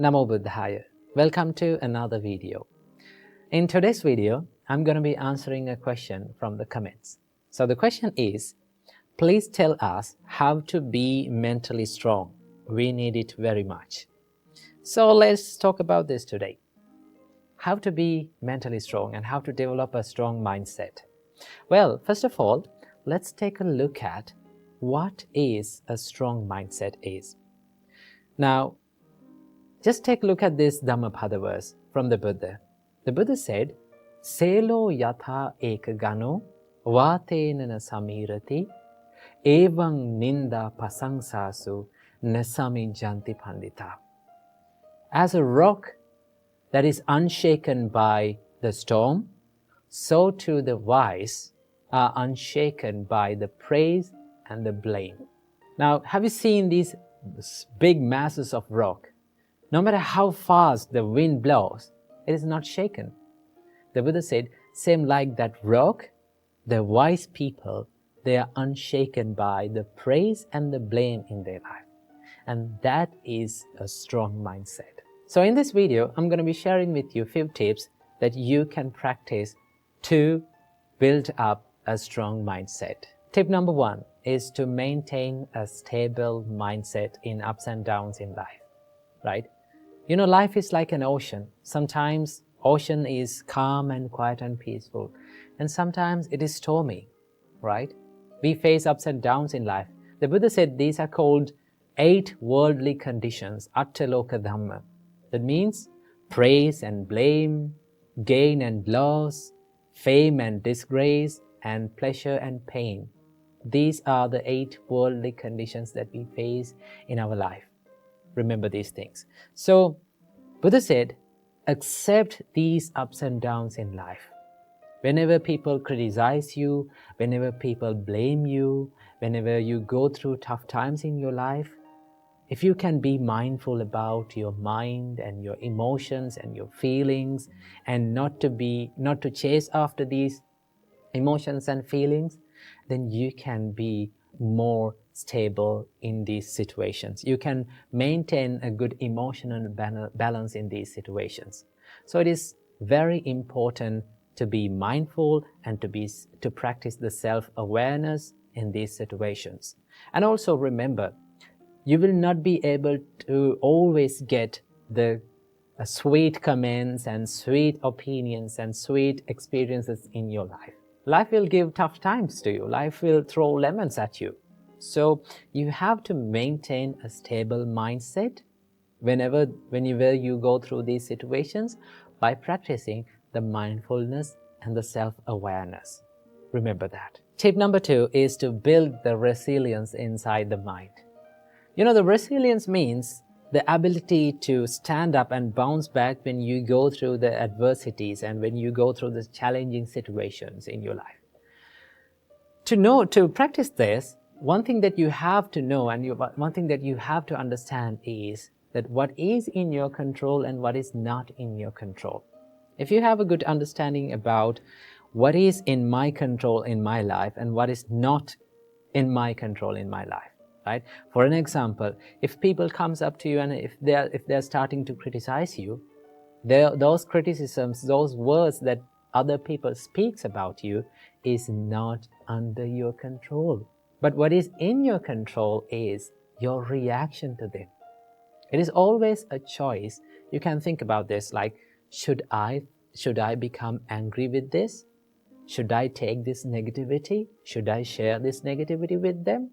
Namo Buddhaya. Welcome to another video. In today's video, I'm going to be answering a question from the comments. So the question is, please tell us how to be mentally strong. We need it very much. So let's talk about this today. How to be mentally strong and how to develop a strong mindset. Well, first of all, let's take a look at what is a strong mindset is. Now, just take a look at this Dhammapada verse from the Buddha. The Buddha said, Selo yatha ekagano vatenana samirati evang ninda pasangsasu nasami janti pandita. As a rock that is unshaken by the storm, so too the wise are unshaken by the praise and the blame. Now, have you seen these big masses of rock? No matter how fast the wind blows, it is not shaken. The Buddha said, same like that rock, the wise people, they are unshaken by the praise and the blame in their life. And that is a strong mindset. So in this video, I'm going to be sharing with you a few tips that you can practice to build up a strong mindset. Tip number 1 is to maintain a stable mindset in ups and downs in life, right? You know, life is like an ocean. Sometimes ocean is calm and quiet and peaceful, and sometimes it is stormy, right? We face ups and downs in life. The Buddha said these are called 8 worldly conditions, attaloka Dhamma. That means praise and blame, gain and loss, fame and disgrace, and pleasure and pain. These are the 8 worldly conditions that we face in our life. Remember these things. So, Buddha said, accept these ups and downs in life. Whenever people criticize you, whenever people blame you, whenever you go through tough times in your life, if you can be mindful about your mind and your emotions and your feelings and not to chase after these emotions and feelings, then you can be more stable in these situations. You can maintain a good emotional balance in these situations. So it is very important to be mindful and to practice the self-awareness in these situations. And also remember, you will not be able to always get the sweet comments and sweet opinions and sweet experiences in your life. Life will give tough times to you. Life will throw lemons at you. So you have to maintain a stable mindset whenever you go through these situations by practicing the mindfulness and the self-awareness. Remember that. Tip number 2 is to build the resilience inside the mind. You know, the resilience means the ability to stand up and bounce back when you go through the adversities and when you go through the challenging situations in your life. To practice this, one thing that you have to know and one thing that you have to understand is that what is in your control and what is not in your control. If you have a good understanding about what is in my control in my life and what is not in my control in my life, right? For an example, if people comes up to you and if they're starting to criticize you, those criticisms, those words that other people speaks about you is not under your control. But what is in your control is your reaction to them. It is always a choice. You can think about this like, should I become angry with this? Should I take this negativity? Should I share this negativity with them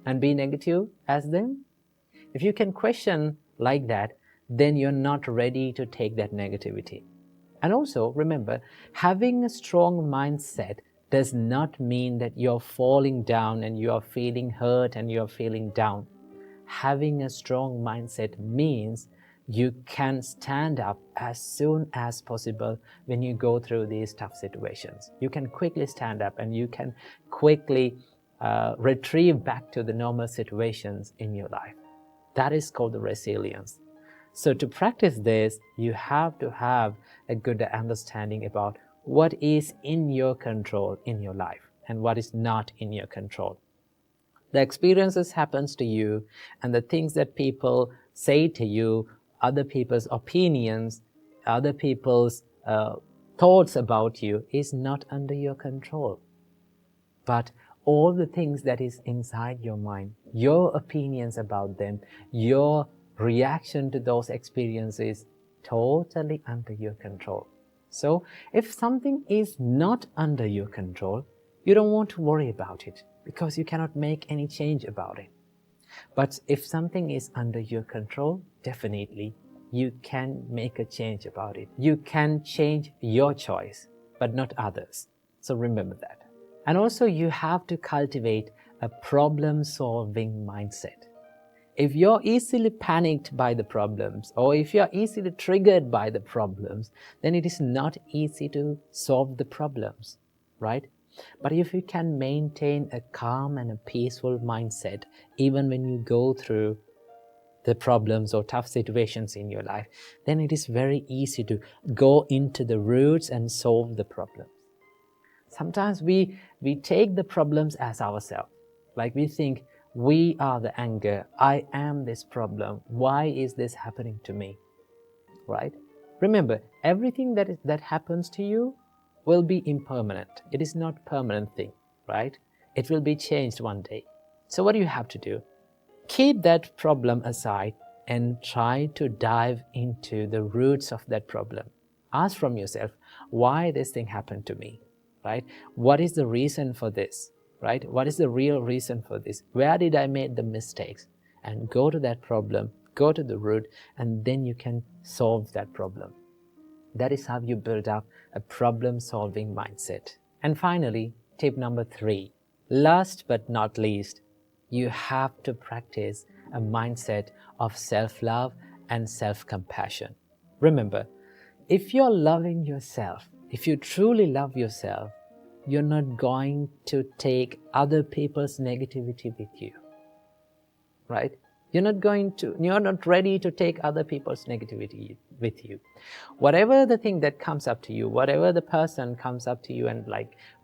and be negative as them? If you can question like that, then you're not ready to take that negativity. And also remember, having a strong mindset does not mean that you're falling down and you're feeling hurt and you're feeling down. Having a strong mindset means you can stand up as soon as possible when you go through these tough situations. You can quickly stand up and you can quickly retrieve back to the normal situations in your life. That is called the resilience. So to practice this, you have to have a good understanding about what is in your control in your life and what is not in your control. The experiences happens to you and the things that people say to you other people's opinions, other people's thoughts about you is not under your control. But all the things that is inside your mind, your opinions about them, your reaction to those experiences, totally under your control. So if something is not under your control, you don't want to worry about it because you cannot make any change about it. But if something is under your control, definitely you can make a change about it. You can change your choice, but not others. So remember that. And also you have to cultivate a problem-solving mindset. If you're easily panicked by the problems, or if you're easily triggered by the problems, then it is not easy to solve the problems, right? But if you can maintain a calm and a peaceful mindset, even when you go through the problems or tough situations in your life, then it is very easy to go into the roots and solve the problems. Sometimes we take the problems as ourselves. Like we think, we are the anger, I am this problem, why is this happening to me? Right? Remember, everything that happens to you will be impermanent. It is not a permanent thing, right? It will be changed one day. So what do you have to do? Keep that problem aside and try to dive into the roots of that problem. Ask from yourself, why this thing happened to me, right? What is the reason for this, right? What is the real reason for this? Where did I make the mistakes? And go to that problem, go to the root, and then you can solve that problem. That is how you build up a problem-solving mindset. And finally, tip number 3, last but not least, you have to practice a mindset of self-love and self-compassion. Remember, if you're loving yourself, if you truly love yourself, you're not going to take other people's negativity with you, right? You're not ready to take other people's negativity with you. Whatever the thing that comes up to you, whatever the person comes up to you and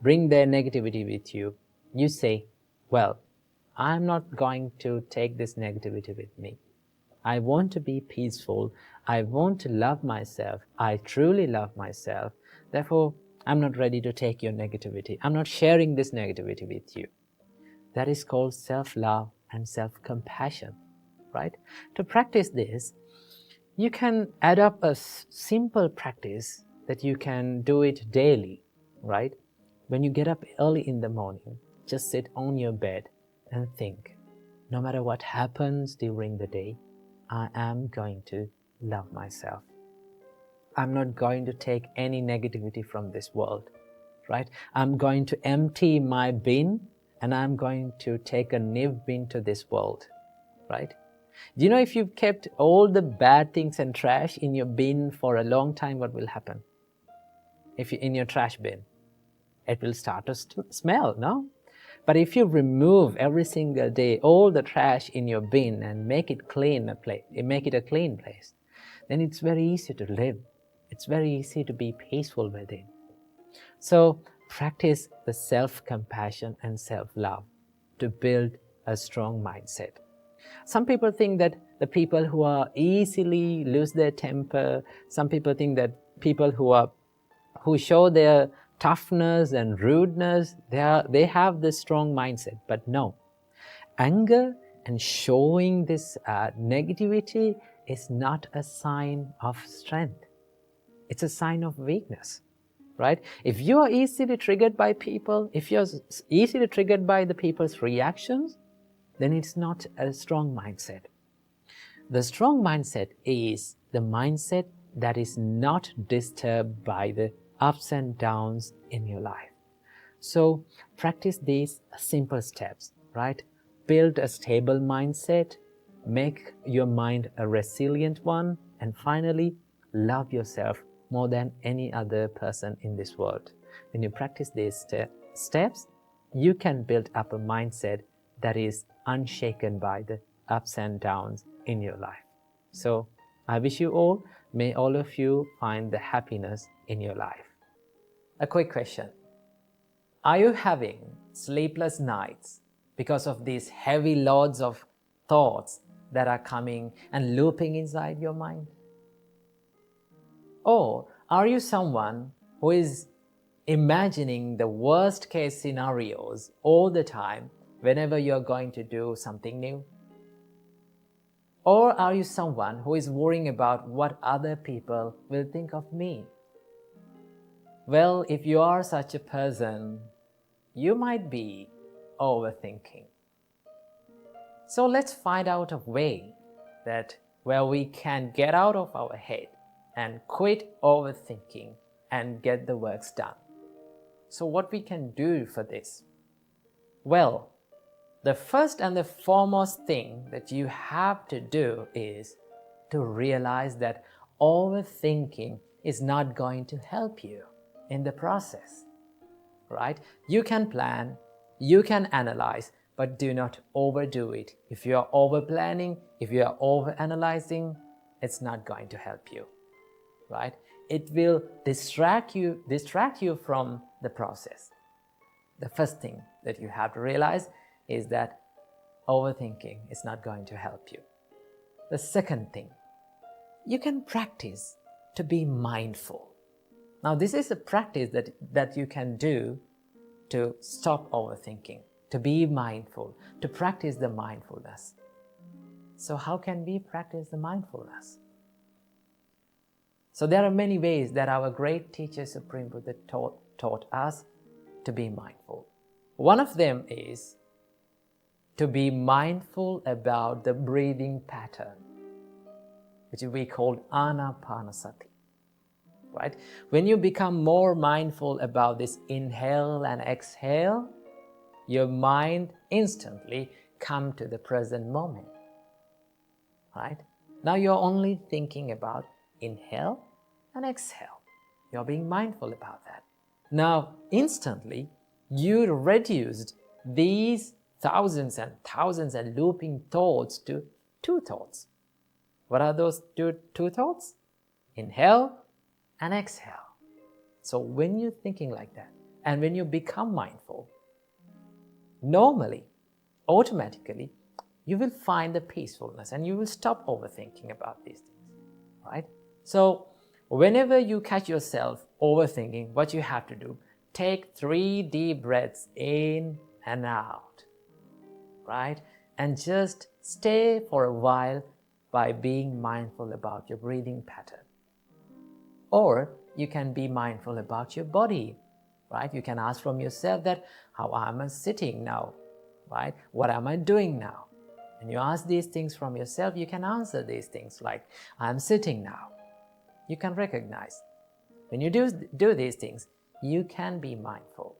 bring their negativity with you, you say, well, I'm not going to take this negativity with me. I want to be peaceful. I want to love myself. I truly love myself. Therefore, I'm not ready to take your negativity. I'm not sharing this negativity with you. That is called self-love and self-compassion, right? To practice this, you can add up a simple practice that you can do it daily, right? When you get up early in the morning, just sit on your bed and think, no matter what happens during the day, I am going to love myself. I'm not going to take any negativity from this world, right? I'm going to empty my bin and I'm going to take a new bin to this world, right? Do you know if you've kept all the bad things and trash in your bin for a long time, what will happen? If you're in your trash bin, it will start to smell, no? But if you remove every single day all the trash in your bin and make it a clean place, then it's very easy to live. It's very easy to be peaceful within. So practice the self-compassion and self-love to build a strong mindset. Some people think that the people who are easily lose their temper, some people think that people who show their toughness and rudeness, they have this strong mindset. But no, anger and showing this negativity is not a sign of strength. It's a sign of weakness, right? If you are easily triggered by people, if you're easily triggered by the people's reactions, then it's not a strong mindset. The strong mindset is the mindset that is not disturbed by the ups and downs in your life. So practice these simple steps, right? Build a stable mindset, make your mind a resilient one, and finally, love yourself more than any other person in this world. When you practice these steps, you can build up a mindset that is unshaken by the ups and downs in your life. So I wish you all, may all of you find the happiness in your life. A quick question. Are you having sleepless nights because of these heavy loads of thoughts that are coming and looping inside your mind? Or are you someone who is imagining the worst case scenarios all the time whenever you're going to do something new? Or are you someone who is worrying about what other people will think of me? Well, if you are such a person, you might be overthinking. So let's find out a way that where we can get out of our head and quit overthinking and get the works done. So what we can do for this? Well, the first and the foremost thing that you have to do is to realize that overthinking is not going to help you in the process, right? You can plan, you can analyze, but do not overdo it. If you are over-planning, if you are over-analyzing, it's not going to help you, right? It will distract you from the process. The first thing that you have to realize is that overthinking is not going to help you. The second thing, you can practice to be mindful. Now, this is a practice that you can do to stop overthinking, to be mindful, to practice the mindfulness. So how can we practice the mindfulness? So there are many ways that our great teacher Supreme Buddha taught us to be mindful. One of them is to be mindful about the breathing pattern, which we call anapanasati, right? When you become more mindful about this inhale and exhale, your mind instantly comes to the present moment, right? Now you're only thinking about inhale and exhale. You're being mindful about that. Now, instantly, you reduced these thousands and thousands and looping thoughts to two thoughts. What are those two thoughts? Inhale and exhale. So when you're thinking like that, and when you become mindful, normally, automatically, you will find the peacefulness and you will stop overthinking about these things, right? So whenever you catch yourself overthinking, what you have to do, take 3 deep breaths in and out, right? And just stay for a while by being mindful about your breathing pattern. Or you can be mindful about your body, right? You can ask from yourself that, how am I sitting now, right? What am I doing now? When you ask these things from yourself, you can answer these things like, I'm sitting now. You can recognize. When you do these things, you can be mindful.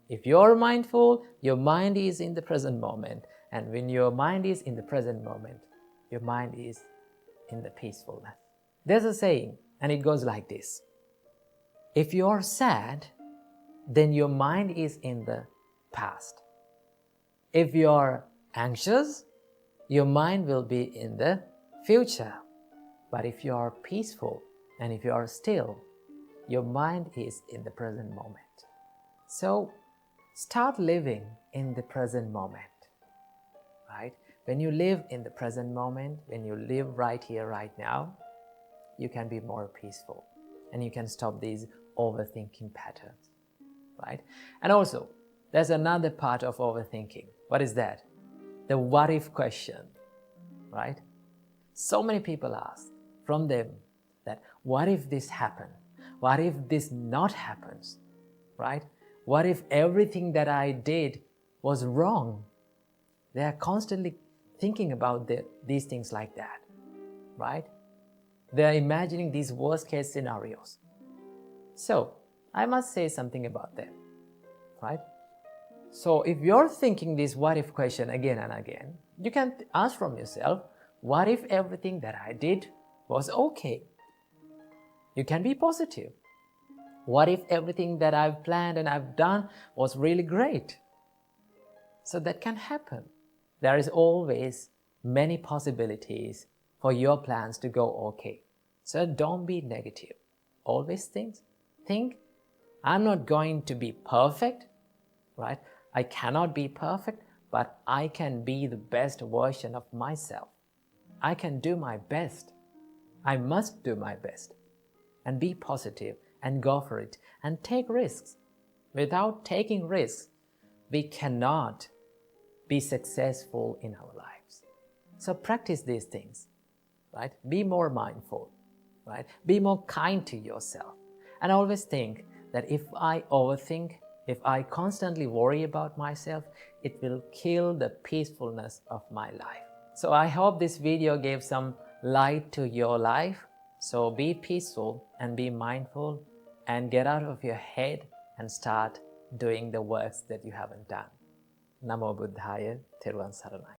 If you're mindful, your mind is in the present moment. And when your mind is in the present moment, your mind is in the peacefulness. There's a saying, and it goes like this. If you're sad, then your mind is in the past. If you're anxious, your mind will be in the future. But if you are peaceful and if you are still, your mind is in the present moment. So start living in the present moment, right? When you live in the present moment, when you live right here, right now, you can be more peaceful and you can stop these overthinking patterns, right? And also, there's another part of overthinking. What is that? The what if question, right? So many people ask from them that, what if this happened? What if this not happens, right? What if everything that I did was wrong? They are constantly thinking about these things like that, right? They are imagining these worst case scenarios. So, I must say something about them, right? So, if you're thinking this what if question again and again, you can ask from yourself, what if everything that I did was okay? You can be positive. What if everything that I've planned and I've done was really great? So that can happen. There is always many possibilities for your plans to go okay. So don't be negative. Always think, I'm not going to be perfect, right? I cannot be perfect, but I can be the best version of myself. I can do my best. I must do my best. And be positive and go for it and take risks. Without taking risks, we cannot be successful in our lives. So practice these things, right? Be more mindful, right? Be more kind to yourself. And always think that if I overthink, if I constantly worry about myself, it will kill the peacefulness of my life. So I hope this video gave some light to your life. So be peaceful and be mindful and get out of your head and start doing the works that you haven't done. Namo Buddhaya, Thiruvon Saranai.